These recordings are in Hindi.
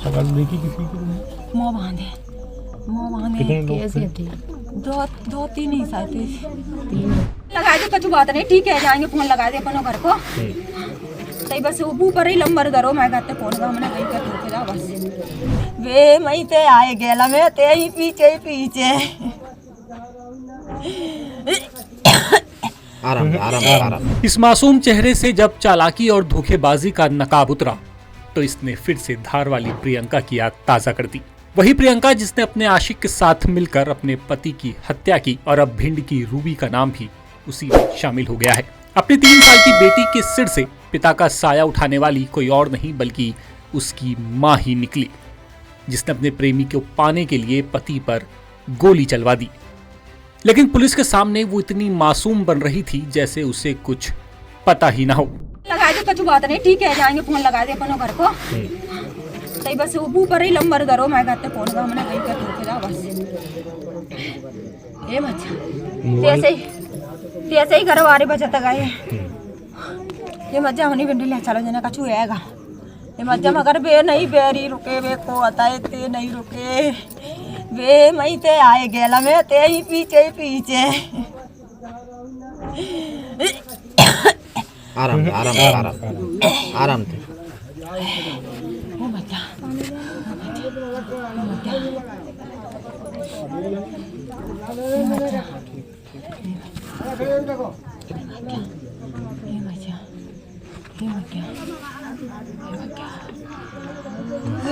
शकल देखी किसी की? मुँह बांधे कितने लोग कैसे थे? थे? दो तीन ही शायद थे। तीन लगा दे, कुछ बात नहीं, ठीक है, जाएंगे, फोन लगा दे अपनों घर को सही, बस ऊपर ही लंबर धरो, मैं कहते फोन का हमने कहीं कर ठोके जा बस वे मई ते आए गेला में ते ही पीछे आराम। इस मासूम चेहरे से जब चालाकी और धोखेबाजी का नकाब उतरा तो इसने फिर से धार वाली प्रियंका की याद ताजा कर दी। वही प्रियंका जिसने अपने आशिक के साथ मिलकर अपने पति की हत्या की और अब भिंड की रूबी का नाम भी उसी में शामिल हो गया है। अपनी 3 साल की बेटी के सिर से पिता का साया उठाने वाली कोई और नहीं बल्कि उसकी मां ही निकली, जिसने अपने प्रेमी को पाने के लिए पति पर गोली चलवा दी। लेकिन पुलिस के सामने वो इतनी मासूम बन रही थी जैसे उसे कुछ पता ही ना हो। लगा दे, कुछ बात नहीं, ठीक है, जाएंगे, फोन लगा दे अपनों घर को सही, बस ऊपर ही लंबर धरो, मैं कहते फोन का हमने कहीं कर ठोके जा बस ये बच्चा ऐसे ही घरों वारे बचत गए ये मज्जा होनी बिंडी ले चलो जना कछु आएगा ये मज्जा मगर बे नहीं बेरी रुके वे को आता है ते नहीं रुके वे मई ते आए गेला में ते ही पीछे आराम थे। वो मज्जा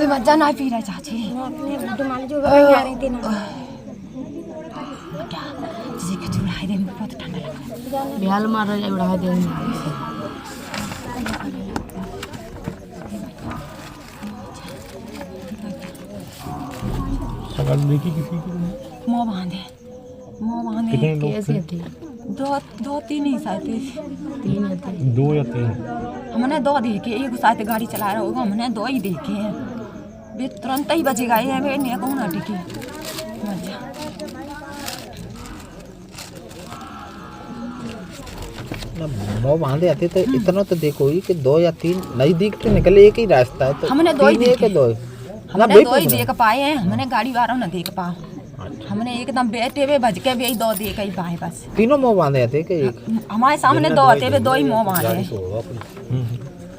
मज्जा ना पी रहे चाची जी के चुड़ाई दे बहुत ठंडा लगा बिहाल मार रहा है उड़ा दे शकल देखी किसी की? मुँह बांधे कितने लोग कैसे थे? दो तीन ही शायद थे। तीन थे। 2 या 3? हमने 2 देखे, एक शायद गाड़ी चला रहा होगा, हमने 2 ही देखे हैं। वे तुरंत ही बचे गए हैं, वे नहीं कौन हटी मुँह बांधे आते तो इतना तो देखो ही कि 2 या 3 नजदीक तो निकले, एक ही रास्ता है तो हमने 2 ही देखे, 2 हमने 2 ही देख पाए हैं, हमने गाड़ी वालों न देख पा, हमने एकदम बैठे हुए भज के भी 2 देख ही पाए बस। तीनों मुँह बांधे आते कि एक? हमारे सामने 2 आते हुए 2 ही मुँह बांधे,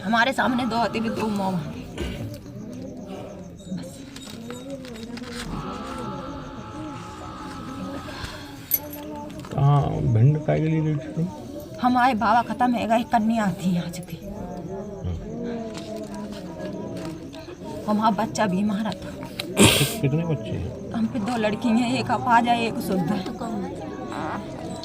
हमारे सामने 2 आते हुए 2 मुँह बांधे। कहाँ भिंड का के लिए गई थी? हमारे बाबा खत्म है गए, कन्या थी आ चुकी, हमारा बच्चा बीमार था। कितने बच्चे हैं? हम पे 2 लड़की हैं, एक अपाज है एक शुद्ध है।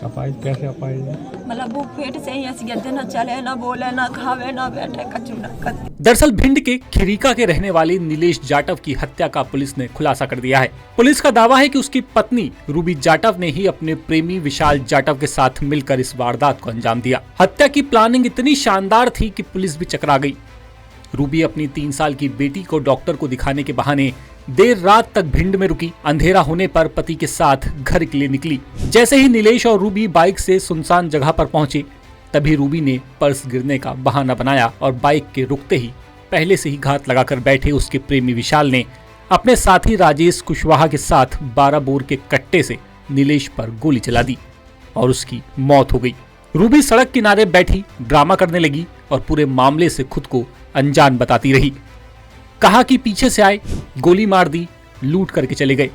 अपाहिज कैसे अपाहिज है? मतलब वो पेट से ही ऐसी गद्दे न चले न बोले न खावे न बैठे कछु न कर। दरअसल भिंड के खिरीका के रहने वाले नीलेश जाटव की हत्या का पुलिस ने खुलासा कर दिया है। पुलिस का दावा है कि उसकी पत्नी रूबी जाटव ने ही अपने प्रेमी विशाल जाटव के साथ मिलकर इस वारदात को अंजाम दिया। हत्या की प्लानिंग इतनी शानदार थी कि पुलिस भी चकरा गई। रूबी अपनी 3 साल की बेटी को डॉक्टर को दिखाने के बहाने देर रात तक भिंड में रुकी। अंधेरा होने पर पति के साथ घर के लिए निकली। जैसे ही नीलेश और रूबी बाइक से सुनसान जगह पर पहुंचे तभी रूबी ने पर्स गिरने का बहाना बनाया और बाइक के रुकते ही पहले से ही घात लगाकर बैठे उसके प्रेमी विशाल ने अपने साथी राजेश कुशवाहा के साथ 12 बोर के कट्टे से नीलेश पर गोली चला दी और उसकी मौत हो गई। रूबी सड़क किनारे बैठी ड्रामा करने लगी और पूरे मामले से खुद को अनजान बताती रही। कहा कि पीछे से आए, गोली मार दी, लूट करके चले गए।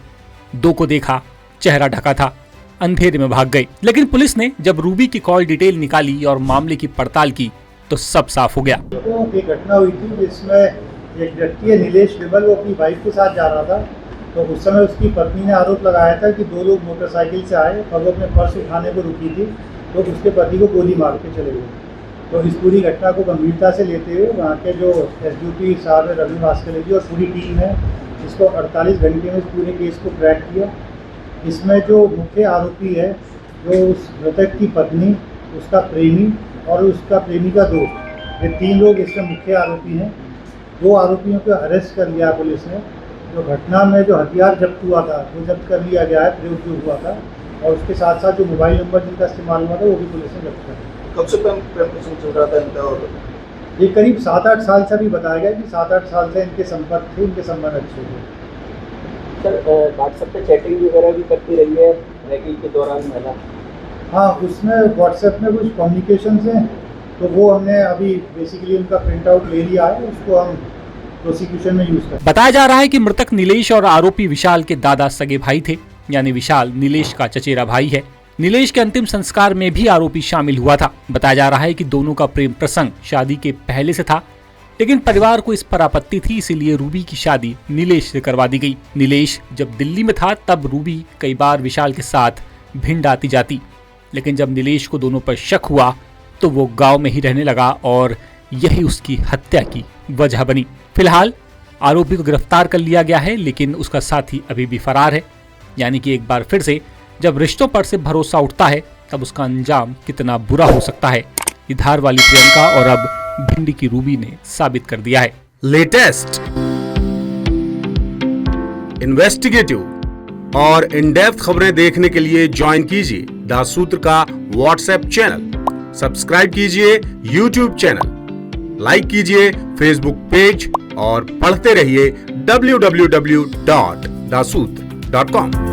2 को देखा, चेहरा ढका था, अंधेरे में भाग गए। लेकिन पुलिस ने जब रूबी की कॉल डिटेल निकाली और मामले की पड़ताल की तो सब साफ हो गया। एक घटना हुई थी जिसमें एक व्यक्ति है नीलेश विमल, वो अपनी वाइफ के साथ जा रहा था, तो उस समय उसकी पत्नी ने आरोप लगाया था कि 2 लोग मोटरसाइकिल से आए और वो अपने पर्स उठाने को रुकी थी, तो उसके पति को गोली मार के चले गए। तो इस पूरी घटना को गंभीरता से लेते हुए वहाँ के जो SDPO साहब है रवि भास्कर जी और पूरी टीम है, इसको 48 घंटे में इस पूरे केस को क्रैक किया। इसमें जो मुख्य आरोपी है, जो उस मृतक की पत्नी, उसका प्रेमी और उसका प्रेमी का दोस्त, ये 3 लोग इसमें मुख्य आरोपी हैं। 2 आरोपियों को अरेस्ट कर लिया पुलिस ने। जो घटना में जो हथियार जब्त हुआ था वो जब्त कर लिया गया है, प्रयोग जो हुआ था, और उसके साथ साथ जो मोबाइल नंबर जिनका इस्तेमाल हुआ था वो भी पुलिस ने जब्त कर लिया। कब से प्रेम प्रसंग चल रहा था इनका? और ये करीब 7-8 साल से भी बताया गया कि 7-8 साल से इनके संपर्क थे, इनके संबंध अच्छे थे। सर व्हाट्सएप पे चैटिंग वगैरह भी करती रही है रैगिंग के दौरान महिला? हाँ, उसमें व्हाट्सएप में कुछ कम्युनिकेशन हैं, तो वो हमने अभी बेसिकली उनका प्रिंट आउट ले लिया है, उसको हम प्रोसिक्यूशन में यूज करें। बताया जा रहा है कि मृतक नीलेश और आरोपी विशाल के दादा सगे भाई थे, यानी विशाल नीलेश का चचेरा भाई है। नीलेश के अंतिम संस्कार में भी आरोपी शामिल हुआ था। बताया जा रहा है कि दोनों का प्रेम प्रसंग शादी के पहले से था, लेकिन परिवार को इस पर आपत्ति थी, इसीलिए रूबी की शादी नीलेश से करवा दी गई। नीलेश जब दिल्ली में था तब रूबी कई बार विशाल के साथ भिंड आती जाती, लेकिन जब नीलेश को दोनों पर शक हुआ तो वो गांव में ही रहने लगा और यही उसकी हत्या की वजह बनी। फिलहाल आरोपी को गिरफ्तार कर लिया गया है, लेकिन उसका साथी अभी भी फरार है। यानी कि एक बार फिर से जब रिश्तों पर से भरोसा उठता है तब उसका अंजाम कितना बुरा हो सकता है, ये धार वाली प्रियंका और अब भिंडी की रूबी ने साबित कर दिया है। लेटेस्ट, इन्वेस्टिगेटिव और इन डेप्थ खबरें देखने के लिए ज्वाइन कीजिए दासूत्र का व्हाट्सएप चैनल, सब्सक्राइब कीजिए यूट्यूब चैनल, लाइक कीजिए फेसबुक पेज और पढ़ते रहिए www.dasootra.com।